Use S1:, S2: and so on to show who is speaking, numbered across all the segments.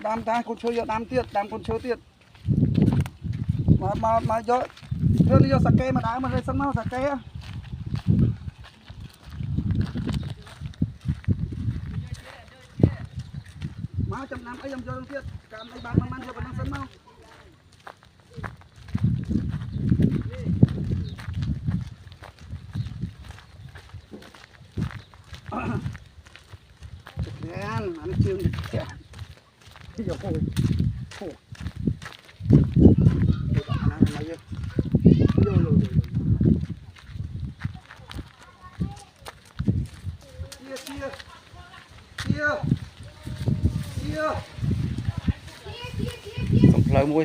S1: đam ta con chơi đam tiết đam con chơi tiết mà do đưa đi vô sake mà đá mà lên sân mau sake á mau trăm năm ấy em cho tiết cảm thấy bạn mang cho bạn sân mau đen ăn chương kìa giờ hồ hồ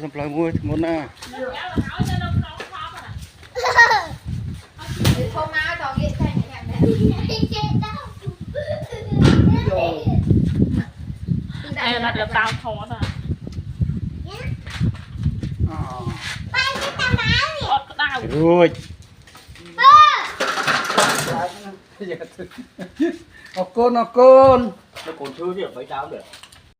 S1: sầm plei muôi muốn na
S2: không ai còn gì thay
S3: đây là được tao thò thôi
S1: rồi học côn
S4: nó còn chưa thì mấy cháu được